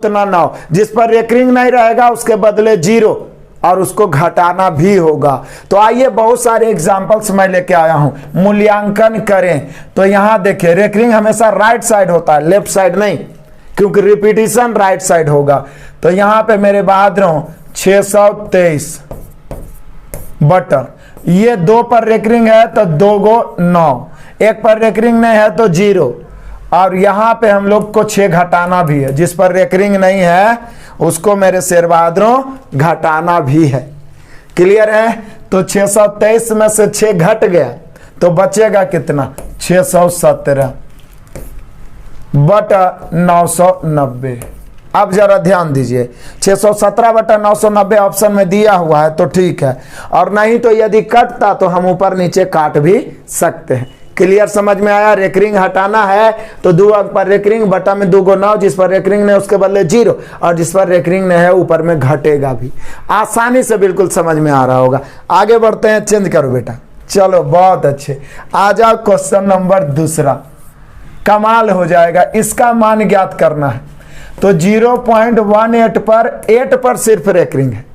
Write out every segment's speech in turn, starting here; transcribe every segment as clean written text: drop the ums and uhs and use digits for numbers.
उतना 9, जिस पर रेकरिंग नहीं रहेगा उसके बदले 0 और उसको घटाना भी होगा। तो आइए बहुत सारे एग्जाम्पल्स मैं लेके आया हूं, मूल्यांकन करें। तो यहां देखिए रेकरिंग हमेशा राइट साइड होता है, लेफ्ट साइड नहीं, क्योंकि रिपीटिशन राइट साइड होगा। तो यहां पे मेरे बहादुरों 623 बटन, ये 2 पर रेकरिंग है तो 2 गो 9, 1 पर रेकरिंग नहीं है तो 0, और यहां पे हम लोग को 6 घटाना भी है, जिस पर रेकरिंग नहीं है उसको मेरे शेर बहादुरों घटाना भी है। क्लियर है? तो 623 में से 6 घट गया तो बचेगा कितना, 617 बटा 990। अब जरा ध्यान दीजिए, 617 बटा 990 ऑप्शन में दिया हुआ है तो ठीक है, और नहीं तो यदि कटता तो हम ऊपर नीचे काट भी सकते हैं। क्लियर? समझ में आया? रेकरिंग हटाना है तो 2 अंक पर रेकरिंग, बटा में 2 गो 9, जिस पर रेकरिंग नहीं उसके बदले 0, और जिस पर रेकरिंग नहीं है ऊपर में घटेगा भी। आसानी से बिल्कुल समझ में आ रहा होगा। आगे बढ़ते हैं, चेंज करो बेटा। चलो बहुत अच्छे, आ जाओ क्वेश्चन नंबर दूसरा, कमाल हो जाएगा। इसका मान ज्ञात करना है। तो 0.18 पर 8 पर सिर्फ रेकरिंग है,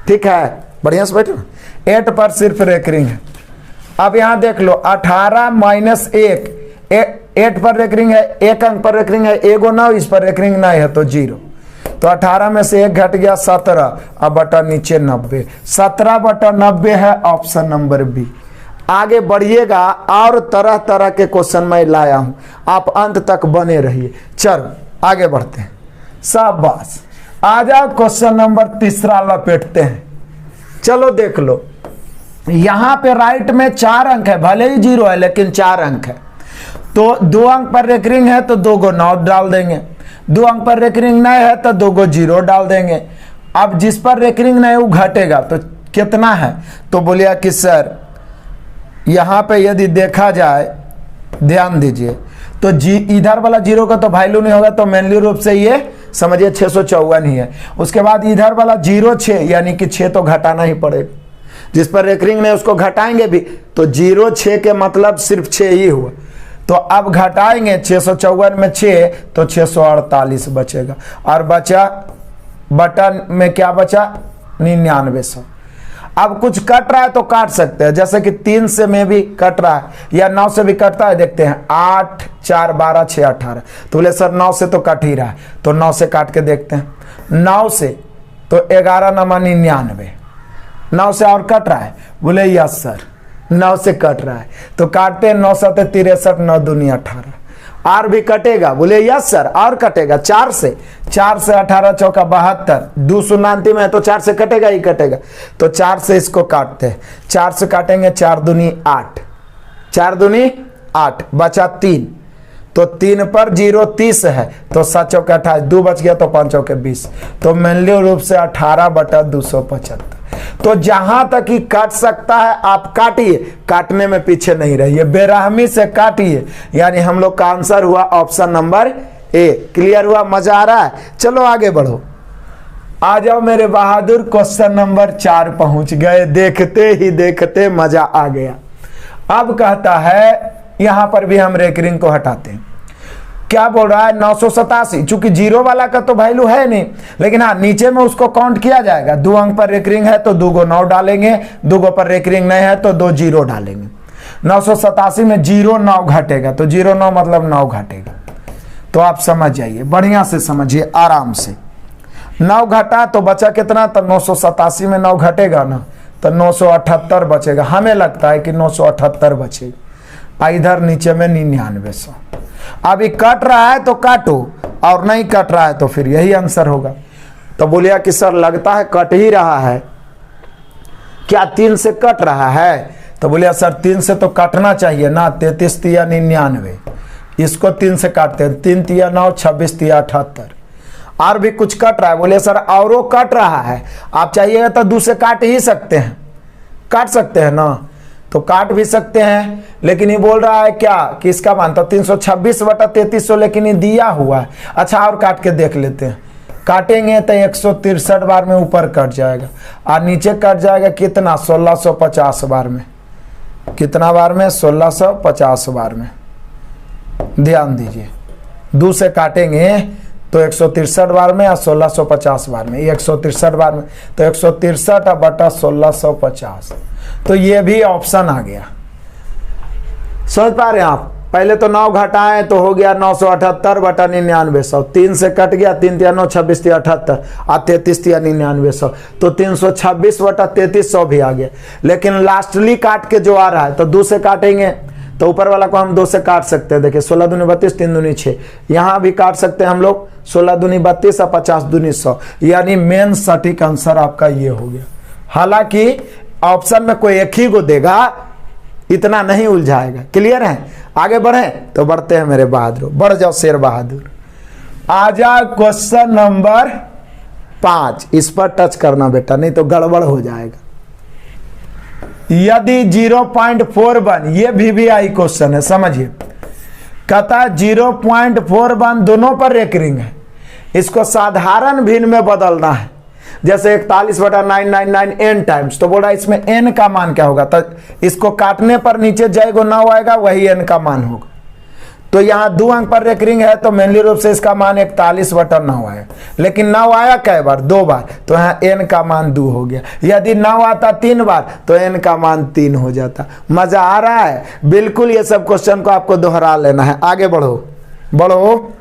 ठीक है, बढ़िया से बैठो ना, 8 पर सिर्फ रेकरिंग है। अब यहां देख लो 18 माइनस 1, 8 पर रेकरिंग है, 1 अंक पर रेकरिंग है, 1 9, इस पर रेकरिंग नहीं है तो 0। तो 18 में से 1 घट गया 17, अब बटा नीचे 90, 17 बटा 90 है ऑप्शन नंबर बी। आगे बढ़िएगा, और तरह तरह के क्वेश्चन मैं लाया हूं, आप अंत तक बने रहिए। चलो आगे बढ़ते हैं, शाबाश। आ जाओ क्वेश्चन नंबर तीसरा लपेटते हैं। चलो देख लो, यहां पे राइट में 4 अंक है, भले ही 0 है लेकिन 4 अंक है। तो 2 अंक पर रेकरिंग है तो 2 गो 9 डाल देंगे, 2 अंक पर रेकरिंग नहीं है तो 2 गो 0 डाल देंगे। अब जिस पर रेकरिंग नहीं वो घटेगा तो कितना है, तो बोलिए कि सर यहां पे यदि देखा जाए, ध्यान दीजिए, तो इधर वाला 0 का तो वैल्यू नहीं होगा, तो मेनली रूप से ये समझिए 654 ही है। उसके बाद इधर वाला 0 6, यानी कि 6 तो घटाना ही पड़ेगा, जिस पर रेकरिंग नहीं उसको घटाएंगे भी, तो 0 6 के मतलब सिर्फ 6 ही हुआ। तो अब घटाएंगे 654 में 6 तो 648 बचेगा, और बचा बटन में क्या बचा, 9900। अब कुछ कट रहा है तो काट सकते हैं, जैसे कि 3 से में भी कट रहा है या 9 से भी कटता है। देखते हैं 8 4 12 6 18, तो बोले सर 9 से तो कट ही रहा है, तो 9 से काट के देखते हैं। 9 से तो 11 9 99, 9 से और कट रहा है, बोले यस सर 9 से कट रहा है, तो काटते हैं 9 7 63, 9 दूनी 18। आर भी कटेगा, बोले यस सर और कटेगा, 4 से 18 चौका 72, 2 शून्य में है तो 4 से कटेगा ही कटेगा, तो 4 से इसको काटते हैं, 4 से काटेंगे 4 दूनी 8, 4 दूनी 8, बचा 3, तो 3 पर 0 30 है, तो 7 चौके 28, 2 बच गया तो 5 चौके 20, तो मेनली रूप से 18 बटा 275। तो जहां तक ही काट सकता है आप काटिए, काटने में पीछे नहीं रहिए, बेरहमी से काटिए। यानी हम लोग का आंसर हुआ ऑप्शन नंबर ए। क्लियर हुआ? मजा आ रहा है? चलो आगे बढ़ो, आ जाओ मेरे बहादुर, क्वेश्चन नंबर 4 पहुंच गए। देखते ही देखते मजा आ गया। अब कहता है, यहां पर भी हम रेकरिंग को हटाते हैं। क्या बोल रहा है, 987, चूंकि 0 वाला का तो वैल्यू है नहीं, लेकिन हाँ नीचे में उसको काउंट किया जाएगा। 2 अंक पर रेकरिंग है तो 2 गो 9 डालेंगे, 2 गो पर रेकरिंग नहीं है तो 2 0 डालेंगे। 987 में 0 9 घटेगा, तो 0 9 मतलब 9 घटेगा। तो आप समझ जाइए, बढ़िया से समझिए, आराम से। 9 घटा तो बचा कितना, तो 987 में 9 घटेगा ना, तो 978 बचेगा। हमें लगता है कि 978 बचेगा, इधर नीचे में 9900। अभी कट रहा है तो काटो, और नहीं कट रहा है तो फिर यही आंसर होगा। तो बोलिए कि सर लगता है कट ही रहा है, क्या 3 से कट रहा है, तो बोलिए सर 3 से तो काटना चाहिए ना, 33 तिया 99, इसको 3 से काटते हैं, 3 तिया 9, 26 तिया 78। और भी कुछ कट रहा है, बोले सर और कट रहा है, आप चाहिएगा तो 2 से काट ही सकते हैं, काट सकते हैं ना, तो काट भी सकते हैं। लेकिन ये बोल रहा है क्या कि इसका मान तो 326 बटा 3300, लेकिन ये दिया हुआ है। अच्छा और काट के देख लेते हैं, काटेंगे तो 163 बार में ऊपर कट जाएगा, और नीचे कट जाएगा कितना, 1650 बार में। कितना बार में, 1650 बार में। ध्यान दीजिए, 2 से काटेंगे तो 163 बार में या 1650 बार में, ये 163 बार में, तो 163 बटा 1650, तो ये भी ऑप्शन आ गया। समझ पा रहे हैं आप? पहले तो 9 घटाएं तो हो गया 978 बटा 9900, 3 से कट गया, 3 3 9 26 78 और 33 3 9900, तो 326 बटा 3300 भी आ गया। लेकिन लास्टली काट के जो आ रहा है तो 2 से काटेंगे, तो ऊपर वाला को हम 2 से काट सकते हैं। देखिए 16 दूनी 32, 3 दूनी 6, यहाँ भी काट सकते हैं हम लोग 16 दूनी 32 और 50 दूनी 100, यानी मेन सटीक आंसर आपका ये हो गया। हालांकि ऑप्शन में कोई एक ही को देगा, इतना नहीं उलझाएगा। क्लियर है? आगे बढ़े तो बढ़ते हैं मेरे बहादुर, बढ़ जाओ शेर बहादुर। आजा क्वेश्चन नंबर 5, इस पर टच करना बेटा, नहीं तो गड़बड़ हो जाएगा। यदि 0.41, ये VVI क्वेश्चन है, समझिए। कहता 0.41 दोनों पर रेकरिंग है, इसको साधारण भिन्न में बदलना है, जैसे 41 बटा 999 n टाइम्स, तो बोला इसमें n का मान क्या होगा, तो इसको काटने पर नीचे जाएगा 9 आएगा, वही n का मान होगा। तो यहाँ 2 अंक पर रेकरिंग है, तो मेनली रूप से इसका मान 41 बटा 9 आया, लेकिन 9 आया कै बार, 2 बार, तो यहाँ n का मान 2 हो गया। यदि 9 आता 3 बार तो n का मान 3 हो जाता। मजा आ रहा है? बिल्कुल ये सब क्वेश्चन को आपको दोहरा लेना है। आगे बढ़ो, बढ़ो।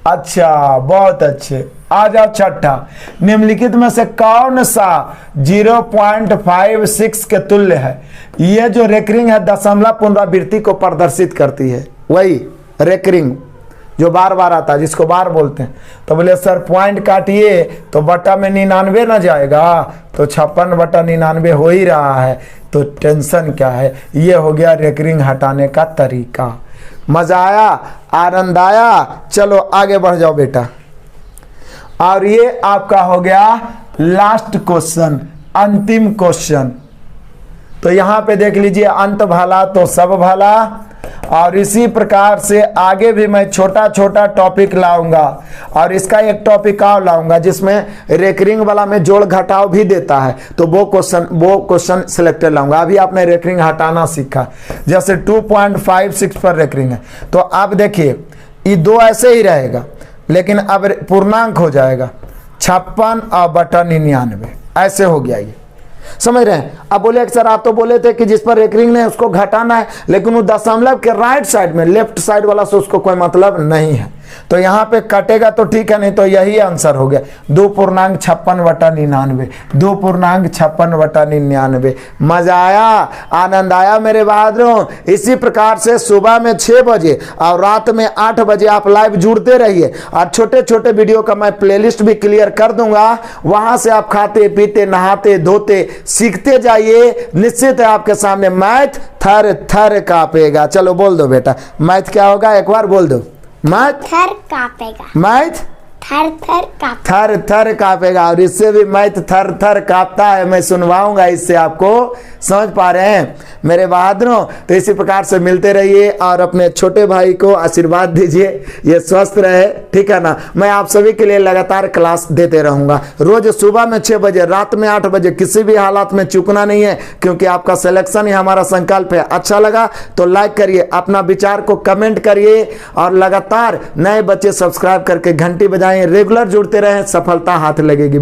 अच्छा, बहुत अच्छे। आ जाओ छठा, निम्नलिखित में से कौन सा 0.56 के तुल्य है? ये जो रेकरिंग है दशमलव पुनरावृत्ति को प्रदर्शित करती है, वही रेकरिंग जो बार बार आता है, जिसको बार बोलते हैं। तो बोले सर पॉइंट काटिए तो बटा में 99 ना जाएगा, तो 56 बटा 99 हो ही रहा है, तो टेंशन क्या है। ये हो गया रेकरिंग हटाने का तरीका। मजा आया? आनंद आया? चलो आगे बढ़ जाओ बेटा। और ये आपका हो गया लास्ट क्वेश्चन, अंतिम क्वेश्चन। तो यहां पे देख लीजिए, अंत भला तो सब भला। और इसी प्रकार से आगे भी मैं छोटा छोटा टॉपिक लाऊंगा, और इसका एक टॉपिक और लाऊंगा जिसमें रेकरिंग वाला में जोड़ घटाव भी देता है, तो वो क्वेश्चन सिलेक्टेड लाऊंगा। अभी आपने रेकरिंग हटाना सीखा, जैसे 2.56 पर रेकरिंग है, तो आप देखिए ये 2 ऐसे ही रहेगा, लेकिन अब पूर्णांक हो जाएगा 56 और बटा 99, ऐसे हो गया ये। समझ रहे हैं? अब बोले सर आप तो बोले थे कि जिस पर रेकरिंग नहीं उसको घटाना है, लेकिन वो दशमलव के राइट साइड में, लेफ्ट साइड वाला से उसको कोई मतलब नहीं है, तो यहाँ पे कटेगा तो ठीक है, नहीं तो यही आंसर हो गया 2.56 बटा 99, 2.56 बटा 99। मजा आया? आनंद आया मेरे बहादुरों? इसी प्रकार से सुबह में 6 बजे और रात में 8 बजे आप लाइव जुड़ते रहिए, और छोटे छोटे वीडियो का मैं प्लेलिस्ट भी क्लियर कर दूंगा, वहां से आप खाते पीते नहाते धोते सीखते जाइए। निश्चित है आपके सामने मैथ थर थर कांपेगा। चलो बोल दो बेटा, मैथ क्या होगा, एक बार बोल दो। मैथ थर कांपेगा। मैथ थर थर कांपेगा। थर थर कांपेगा, और इससे भी मैथ थर थर कांपता है, मैं सुनवाऊंगा इससे, आपको समझ पा रहे हैं मेरे बहादुरों? तो इसी प्रकार से मिलते रहिए और अपने छोटे भाई को आशीर्वाद दीजिए, ये स्वस्थ रहे, ठीक है ना। मैं आप सभी के लिए लगातार क्लास देते रहूंगा, रोज सुबह में 6 बजे, रात में 8 बजे, किसी भी हालात में चूकना नहीं है, क्योंकि आपका सिलेक्शन ही हमारा संकल्प है। अच्छा लगा तो लाइक करिए, अपना विचार को कमेंट करिए, और लगातार नए बच्चे सब्सक्राइब करके घंटी बजाएं, रेगुलर जुड़ते रहें, सफलता हाथ लगेगी।